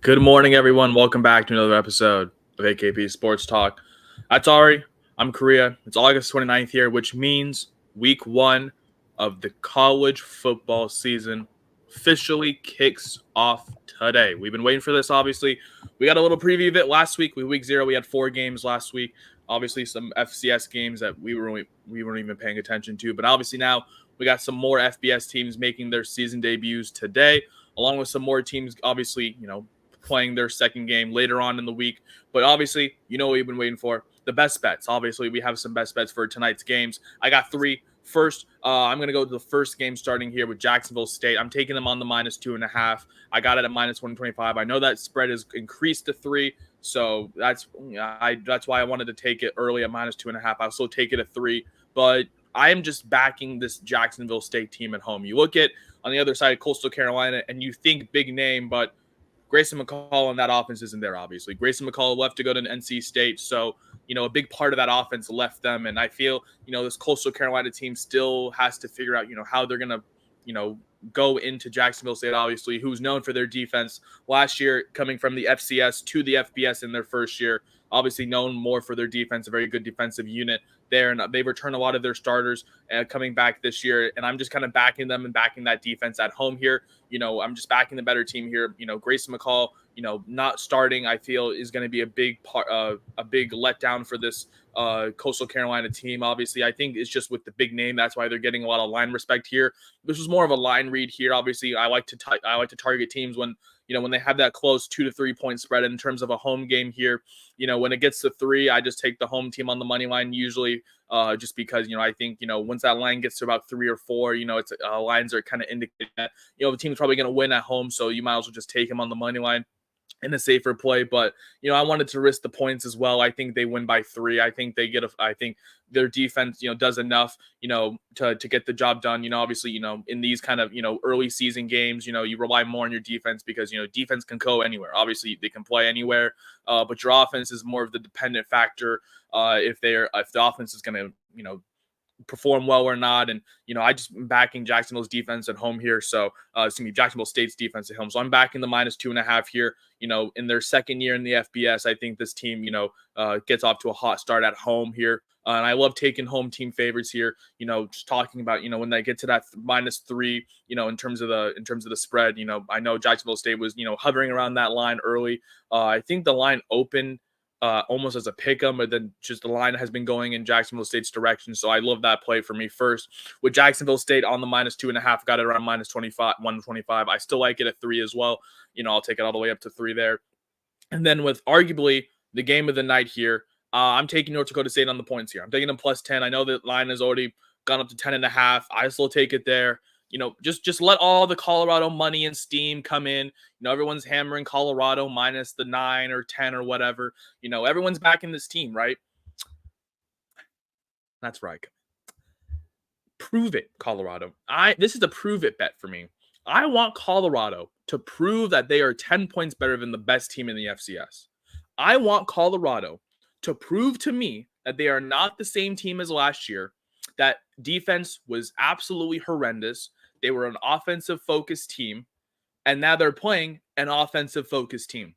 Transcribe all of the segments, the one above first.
Good morning, everyone. Welcome back to another episode of AKP Sports Talk. That's Ari. I'm Korea. It's August 29th here, which means week one of the college football season officially kicks off today. We've been waiting for this, obviously. We got a little preview of it last week. Week zero, we had 4 games last week. Obviously, some FCS games that we weren't even paying attention to. But obviously now we got some more FBS teams making their season debuts today, along with some more teams, obviously, playing their second game later on in the week. But obviously, what we've been waiting for, the best bets. Obviously, we have some best bets for tonight's games. I got three. First, I'm going to go to the first game starting here with Jacksonville State. I'm taking them on the -2.5. I got it at -125. I know that spread has increased to 3. So that's why I wanted to take it early at -2.5. I'll still take it at 3. But I am just backing this Jacksonville State team at home. You look at on the other side, Coastal Carolina, and you think big name, but Grayson McCall and that offense isn't there, obviously. Grayson McCall left to go to NC State. So, a big part of that offense left them. And I feel, this Coastal Carolina team still has to figure out, how they're going to, go into Jacksonville State, obviously, who's known for their defense last year, coming from the FCS to the FBS in their first year. Obviously known more for their defense, a very good defensive unit there. And they've returned a lot of their starters coming back this year. And I'm just kind of backing them and backing that defense at home here. I'm just backing the better team here. Grayson McCall, not starting, I feel is going to be a big part, a big letdown for this Coastal Carolina team. Obviously, I think it's just with the big name. That's why they're getting a lot of line respect here. This was more of a line read here. Obviously, I like to target teams when they have that close 2 to 3 point spread in terms of a home game here. When it gets to 3, I just take the home team on the money line usually, just because, I think, once that line gets to about 3 or 4, it's lines are kind of indicating that, the team's probably going to win at home. So you might as well just take him on the money line in a safer play. But, I wanted to risk the points as well. I think they win by 3. I think I think their defense, does enough, to get the job done. Obviously, in these kind of, early season games, you rely more on your defense because, defense can go anywhere. Obviously, they can play anywhere, but your offense is more of the dependent factor if the offense is going to, perform well or not. And, I just am backing Jacksonville's defense at home here. So, Jacksonville State's defense at home. So I'm backing the -2.5 here, in their second year in the FBS. I think this team, gets off to a hot start at home here. And I love taking home team favorites here, just talking about, when they get to that -3, in terms of the spread, I know Jacksonville State was, hovering around that line early. I think the line opened almost as a pick 'em, but then just the line has been going in Jacksonville State's direction. So I love that play for me first. With Jacksonville State on the -2.5, got it around -25, 125. I still like it at 3 as well. I'll take it all the way up to 3 there. And then with arguably the game of the night here, I'm taking North Dakota State on the points here. I'm taking them +10. I know the line has already gone up to 10.5. I still take it there. Just let all the Colorado money and steam come in. Everyone's hammering Colorado minus the 9 or 10 or whatever. Everyone's backing this team, right? That's right. Prove it, Colorado. This is a prove it bet for me. I want Colorado to prove that they are 10 points better than the best team in the FCS. I want Colorado to prove to me that they are not the same team as last year. That defense was absolutely horrendous. They were an offensive focused team, and now they're playing an offensive focused team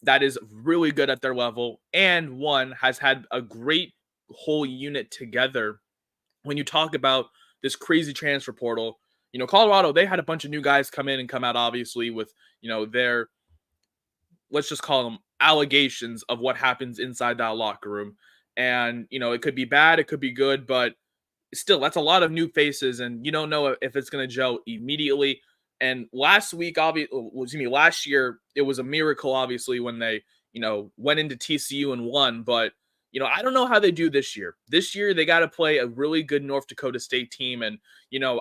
that is really good at their level, and one has had a great whole unit together. When you talk about this crazy transfer portal, Colorado, they had a bunch of new guys come in and come out, obviously, with, their, let's just call them allegations of what happens inside that locker room. And, it could be bad, it could be good, but still, that's a lot of new faces, and you don't know if it's going to gel immediately. And last year, it was a miracle, obviously, when they, went into TCU and won. But, I don't know how they do this year. This year, they got to play a really good North Dakota State team. And,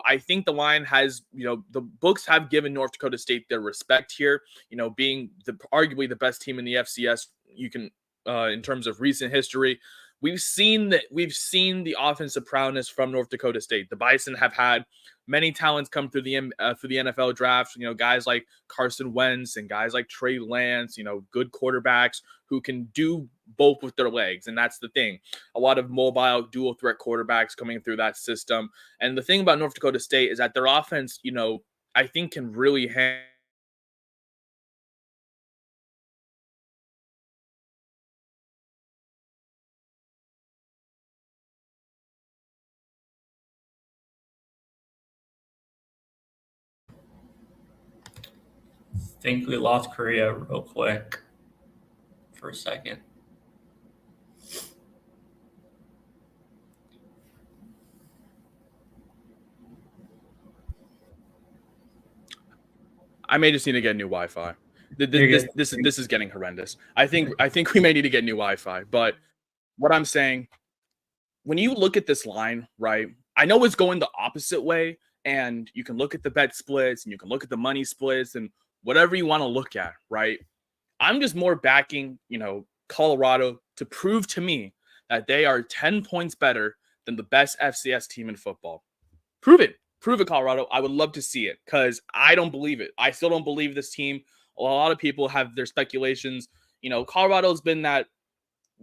I think the line has, the books have given North Dakota State their respect here, being arguably the best team in the FCS, in terms of recent history. We've seen the offensive prowess from North Dakota State. The Bison have had many talents come through the NFL draft. Guys like Carson Wentz and guys like Trey Lance. Good quarterbacks who can do both with their legs, and that's the thing. A lot of mobile, dual threat quarterbacks coming through that system. And the thing about North Dakota State is that their offense, I think, can really think we lost Korea real quick for a second. I may just need to get new Wi-Fi. You're This is getting horrendous. I think we may need to get new Wi-Fi. But what I'm saying, when you look at this line, right? I know it's going the opposite way, and you can look at the bet splits and you can look at the money splits and whatever you want to look at, right? I'm just more backing, Colorado to prove to me that they are 10 points better than the best FCS team in football. Prove it. Prove it, Colorado. I would love to see it because I don't believe it. I still don't believe this team. A lot of people have their speculations. Colorado's been that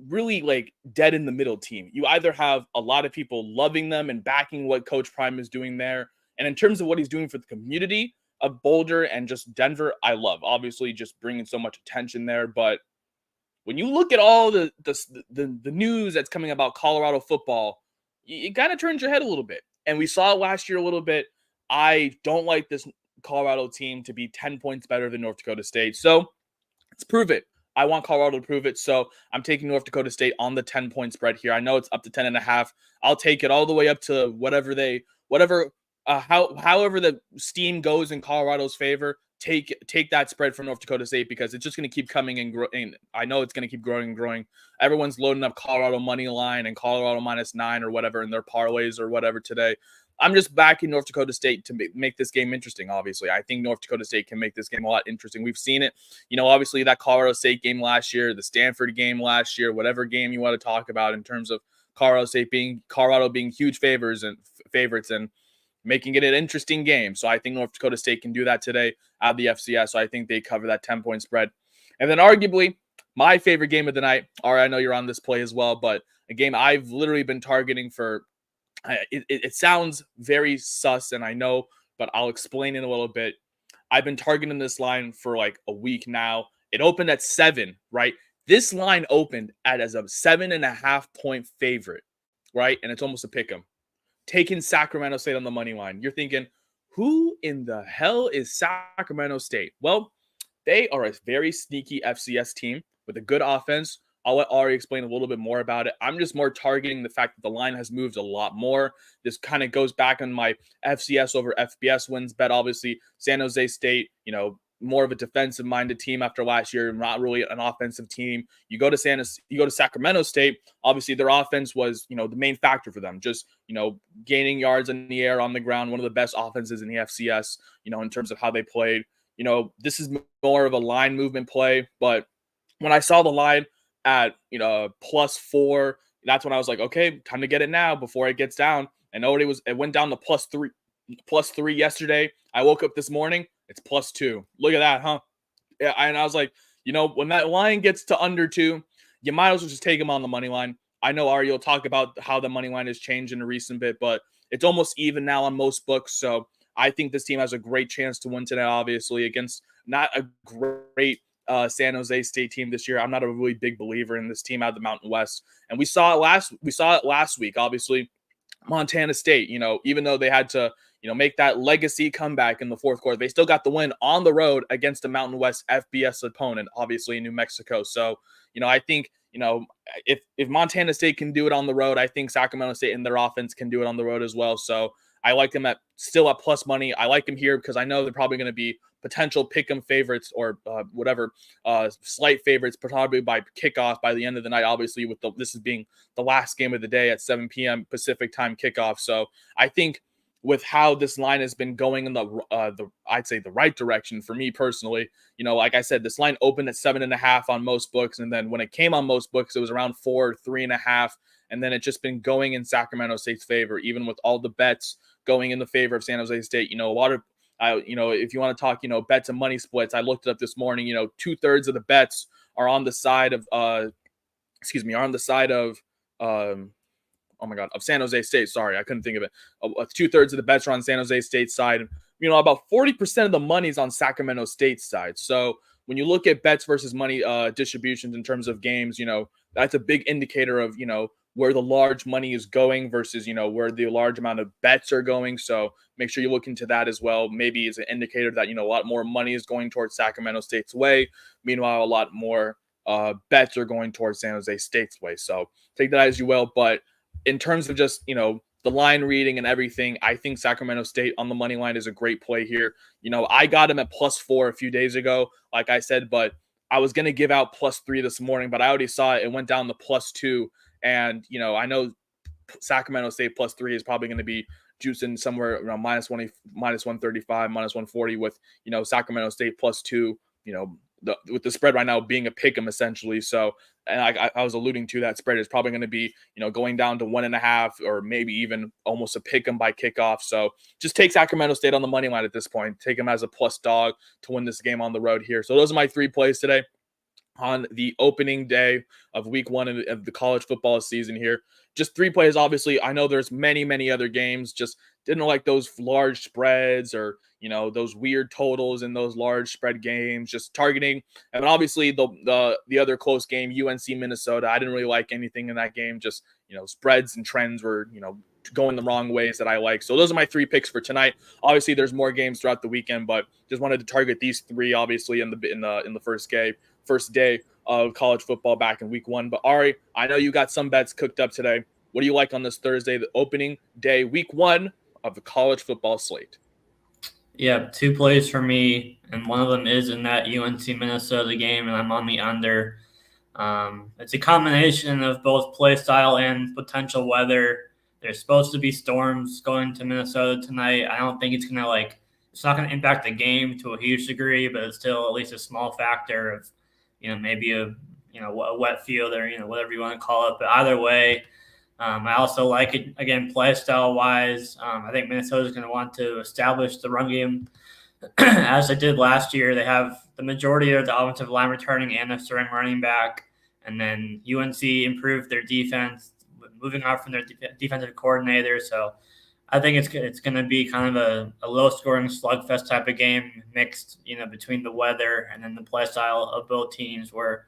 really like dead in the middle team. You either have a lot of people loving them and backing what Coach Prime is doing there. And in terms of what he's doing for the community of Boulder and just Denver, I love. Obviously, just bringing so much attention there. But when you look at all the news that's coming about Colorado football, it kind of turns your head a little bit. And we saw it last year a little bit. I don't like this Colorado team to be 10 points better than North Dakota State. So let's prove it. I want Colorado to prove it. So I'm taking North Dakota State on the 10-point spread here. I know it's up to 10.5. I'll take it all the way up to however the steam goes in Colorado's favor. Take that spread from North Dakota State because it's just going to keep coming and growing. I know it's going to keep growing and growing. Everyone's loading up Colorado money line and Colorado -9 or whatever in their parlays or whatever today. I'm just backing North Dakota State to make this game interesting, obviously. I think North Dakota State can make this game a lot interesting. We've seen it, obviously that Colorado State game last year, the Stanford game last year, whatever game you want to talk about in terms of Colorado being huge favorites and making it an interesting game. So I think North Dakota State can do that today at the FCS. So I think they cover that 10-point spread. And then arguably my favorite game of the night, I know you're on this play as well, but a game I've literally been targeting for it sounds very sus, and I know, but I'll explain in a little bit. I've been targeting this line for like a week now. It opened at 7, right? This line opened as a 7.5-point favorite, right? And it's almost a pick 'em. Taking Sacramento State on the money line. You're thinking, who in the hell is Sacramento State? Well, they are a very sneaky FCS team with a good offense. I'll let Ari explain a little bit more about it. I'm just more targeting the fact that the line has moved a lot more. This kind of goes back on my FCS over FBS wins bet. Obviously, San Jose State, more of a defensive-minded team after last year, not really an offensive team. You go to Sacramento State. Obviously, their offense was, the main factor for them. Just, gaining yards in the air, on the ground, one of the best offenses in the FCS. In terms of how they played. This is more of a line movement play. But when I saw the line at +4, that's when I was like, okay, time to get it now before it gets down. And it went down to +3 yesterday. I woke up this morning, it's +2. Look at that, huh? Yeah, and I was like, when that line gets to under 2, you might as well just take him on the money line. I know Ari will talk about how the money line has changed in a recent bit, but it's almost even now on most books. So I think this team has a great chance to win today, obviously, against not a great San Jose State team this year. I'm not a really big believer in this team out of the Mountain West. And we saw it last week, obviously. Montana State, even though they had to, make that legacy comeback in the fourth quarter, they still got the win on the road against a Mountain West FBS opponent, obviously in New Mexico. So, I think, if Montana State can do it on the road, I think Sacramento State and their offense can do it on the road as well. So I like them still at plus money. I like them here because I know they're probably going to be potential pick 'em favorites or slight favorites, probably by kickoff by the end of the night. Obviously, this is being the last game of the day at 7 p.m. Pacific time kickoff. So I think with how this line has been going in I'd say the right direction for me personally. Like I said, this line opened at 7.5 on most books, and then when it came on most books, it was around 4, 3.5, and then it's just been going in Sacramento State's favor, even with all the bets going in the favor of San Jose State. A lot of if you want to talk, bets and money splits, I looked it up this morning. 2/3 of the bets are on the side of of San Jose State. Sorry, I couldn't think of it. 2/3 of the bets are on San Jose State side. About 40% of the money is on Sacramento State side. So when you look at bets versus money distributions in terms of games, that's a big indicator of, where the large money is going versus, where the large amount of bets are going. So make sure you look into that as well. Maybe it's an indicator that, a lot more money is going towards Sacramento State's way. Meanwhile, a lot more bets are going towards San Jose State's way. So take that as you will. But in terms of just, the line reading and everything, I think Sacramento State on the money line is a great play here. I got him at +4 a few days ago, like I said, but I was going to give out +3 this morning, but I already saw it. It went down to +2. And, I know Sacramento State +3 is probably going to be juicing somewhere around -1, -135, -140 with, Sacramento State +2, with the spread right now being a pick 'em essentially. So, and I was alluding to that spread is probably going to be, going down to 1.5 or maybe even almost a pick 'em by kickoff. So just take Sacramento State on the money line at this point. Take them as a plus dog to win this game on the road here. So those are my 3 plays today on the opening day of week 1 of the college football season here. Just 3 plays, obviously. I know there's many, many other games. Just didn't like those large spreads or, those weird totals in those large spread games, just targeting. And obviously the other close game, UNC Minnesota, I didn't really like anything in that game. Just, spreads and trends were, going the wrong ways that I like. So those are my 3 picks for tonight. Obviously there's more games throughout the weekend, but just wanted to target these 3 obviously in the first day of college football back in week 1. But Ari, I know you got some bets cooked up today. What do you like on this Thursday, the opening day, week 1 of the college football slate? Yeah, 2 plays for me, and one of them is in that UNC Minnesota game, and I'm on the under. It's a combination of both play style and potential weather. There's supposed to be storms going to Minnesota tonight. I don't think it's not going to impact the game to a huge degree, but it's still at least a small factor of, maybe a wet field or, whatever you want to call it. But either way, I also like it, again, play style wise. I think Minnesota is going to want to establish the run game as they did last year. They have the majority of the offensive line returning and a starting running back. And then UNC improved their defense, moving on from their defensive coordinator. So I think it's going to be kind of a low-scoring slugfest type of game mixed, between the weather and then the play style of both teams, where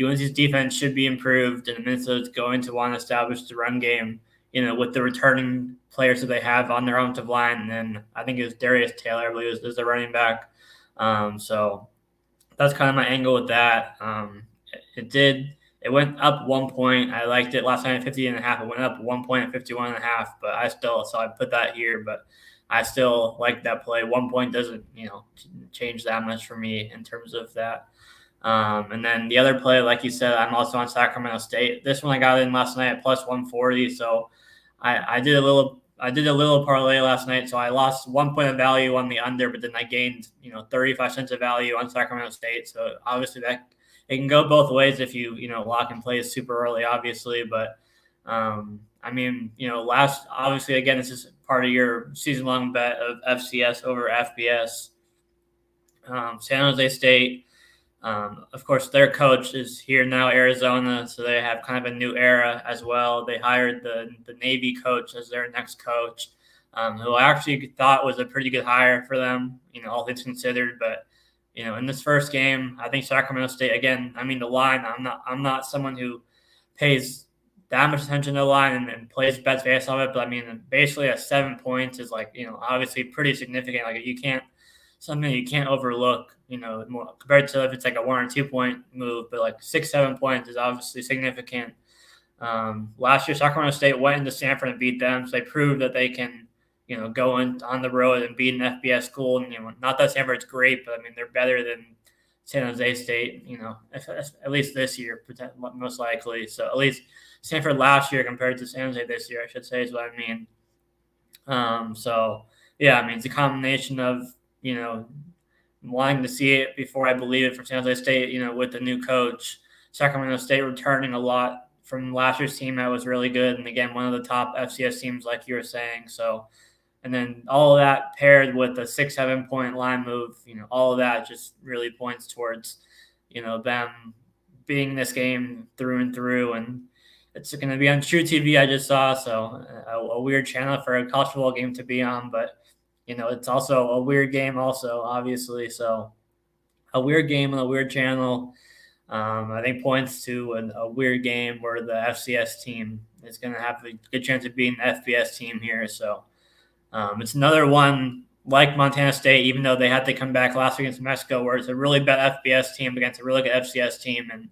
UNC's defense should be improved and Minnesota's going to want to establish the run game, with the returning players that they have on their offensive line. And then I think it was Darius Taylor, I believe, is the running back. So that's kind of my angle with that. It went up 1 point. I liked it last night at 50.5. It went up 1 point at 51.5, but so I put that here, but I still like that play. 1 point doesn't, change that much for me in terms of that. And then the other play, like you said, I'm also on Sacramento State. This one I got in last night at plus 140. So I did a little parlay last night. So I lost 1 point of value on the under, but then I gained, 35 cents of value on Sacramento State. So obviously it can go both ways if you, lock and play super early, obviously. But, obviously, again, this is part of your season-long bet of FCS over FBS. San Jose State, of course, their coach is here now, Arizona, so they have kind of a new era as well. They hired the Navy coach as their next coach, who I actually thought was a pretty good hire for them, all things considered. But in this first game, I think Sacramento State, again, the line, I'm not someone who pays that much attention to the line and plays bets based on it. But basically at 7 points is obviously pretty significant. Something you can't overlook, more compared to if it's like a 1 or 2 point move, but 6, 7 points is obviously significant. Last year, Sacramento State went into Stanford and beat them. So they proved that they can, go on the road and beat an FBS school. And, not that Stanford's great, but they're better than San Jose State, at least this year, most likely. So at least Stanford last year compared to San Jose this year, I should say, is what I mean. It's a combination of, wanting to see it before I believe it from San Jose State, with the new coach. Sacramento State returning a lot from last year's team that was really good. And again, one of the top FCS teams, like you were saying. So, and then all of that paired with a 6, 7 point line move, all of that just really points towards, them being this game through and through. And it's going to be on True TV, I just saw. So a weird channel for a college football game to be on, but it's also a weird game also, obviously. So a weird game on a weird channel, I think points to a weird game where the FCS team, is going to have a good chance of beating the FBS team here. So it's another one like Montana State, even though they had to come back last week against Mexico, where it's a really bad FBS team against a really good FCS team. And,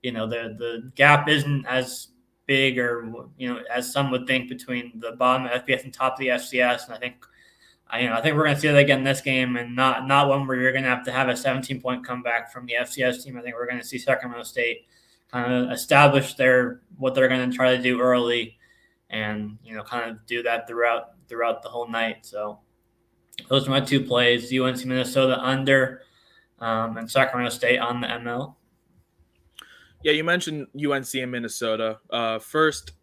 the gap isn't as big or, as some would think between the bottom of FBS and top of the FCS. And I think we're going to see that again this game, and not one where you're going to have a 17-point comeback from the FCS team. I think we're going to see Sacramento State kind of establish what they're going to try to do early, and kind of do that throughout the whole night. So those are my two plays: UNC Minnesota under, and Sacramento State on the ML. Yeah, you mentioned UNC and Minnesota. First,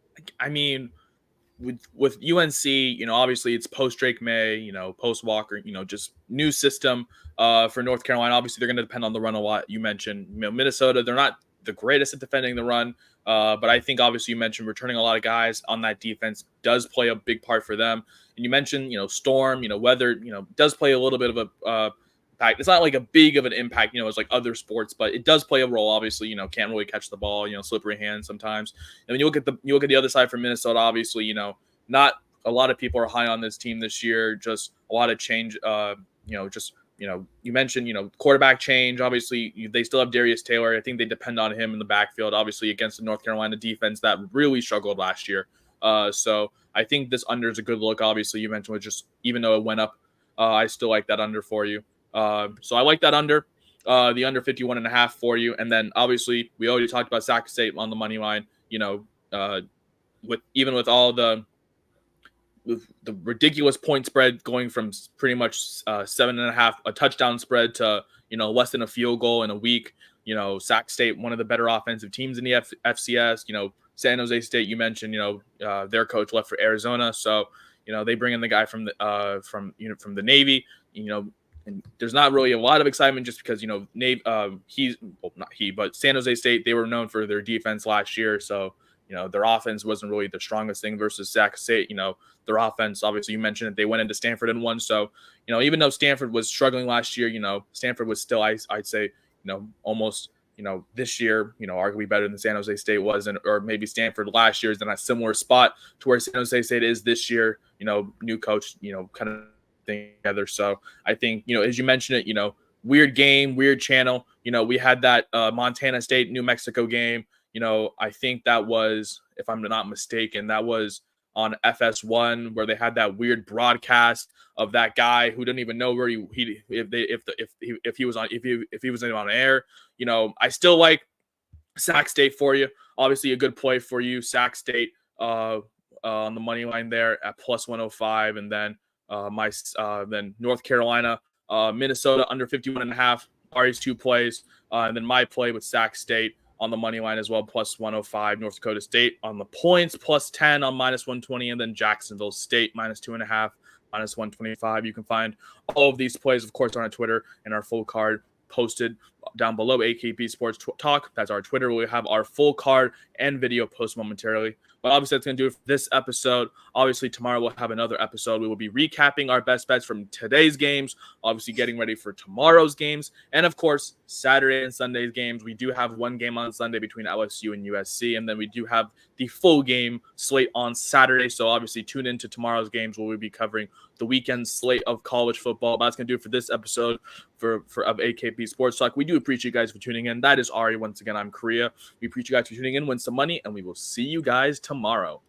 I mean, with UNC, obviously it's post Drake May, post Walker, just new system for North Carolina. Obviously, they're going to depend on the run a lot. You mentioned, Minnesota, they're not the greatest at defending the run, but I think obviously you mentioned returning a lot of guys on that defense does play a big part for them. And you mentioned, storm, weather, does play a little bit of a impact. It's not like a big of an impact, as like other sports, but it does play a role. Obviously, can't really catch the ball, slippery hands sometimes. And when you look at the other side for Minnesota, obviously, not a lot of people are high on this team this year. Just a lot of change. You mentioned, quarterback change. Obviously, they still have Darius Taylor. I think they depend on him in the backfield, obviously, against the North Carolina defense that really struggled last year. So I think this under is a good look. Obviously, you mentioned even though it went up, I still like that under for you. So I like that under, the under 51.5 for you. And then obviously we already talked about Sac State on the money line, with all the ridiculous point spread going from pretty much 7.5, a touchdown spread to, less than a field goal in a week. Sac State, one of the better offensive teams in the FCS, San Jose State, you mentioned, their coach left for Arizona. So, they bring in the guy from the Navy, and there's not really a lot of excitement just because, but San Jose State, they were known for their defense last year. So, their offense wasn't really the strongest thing versus Sac State. Their offense, obviously, you mentioned that they went into Stanford and won. So, even though Stanford was struggling last year, Stanford was still, I'd say, almost, this year, arguably better than San Jose State was, or maybe Stanford last year is in a similar spot to where San Jose State is this year, new coach, kind of thing together. So I think, as you mentioned it, weird game, weird channel. We had that Montana State, New Mexico game. I think that was, if I'm not mistaken, that was on FS1 where they had that weird broadcast of that guy who didn't even know where if he was on air. I still like Sac State for you. Obviously, a good play for you, Sac State on the money line there at plus 105, and then then North Carolina, Minnesota under 51.5. Ari's two plays, and then my play with Sac State on the money line as well, plus 105. North Dakota State on the points, plus 10 on minus 120, and then Jacksonville State minus 2.5, minus 125. You can find all of these plays, of course, on our Twitter and our full card posted down below. AKP Sports Talk. That's our Twitter. We'll have our full card and video post momentarily. But obviously, that's going to do it for this episode. Obviously, tomorrow we'll have another episode. We will be recapping our best bets from today's games, obviously getting ready for tomorrow's games, and of course, Saturday and Sunday's games. We do have one game on Sunday between LSU and USC, and then we do have the full game slate on Saturday. So obviously, tune into tomorrow's games where we'll be covering the weekend slate of college football. But that's going to do it for this episode of AKP Sports Talk. We do appreciate you guys for tuning in. That is Ari. Once again, I'm Korea. We appreciate you guys for tuning in. Win some money, and we will see you guys tomorrow.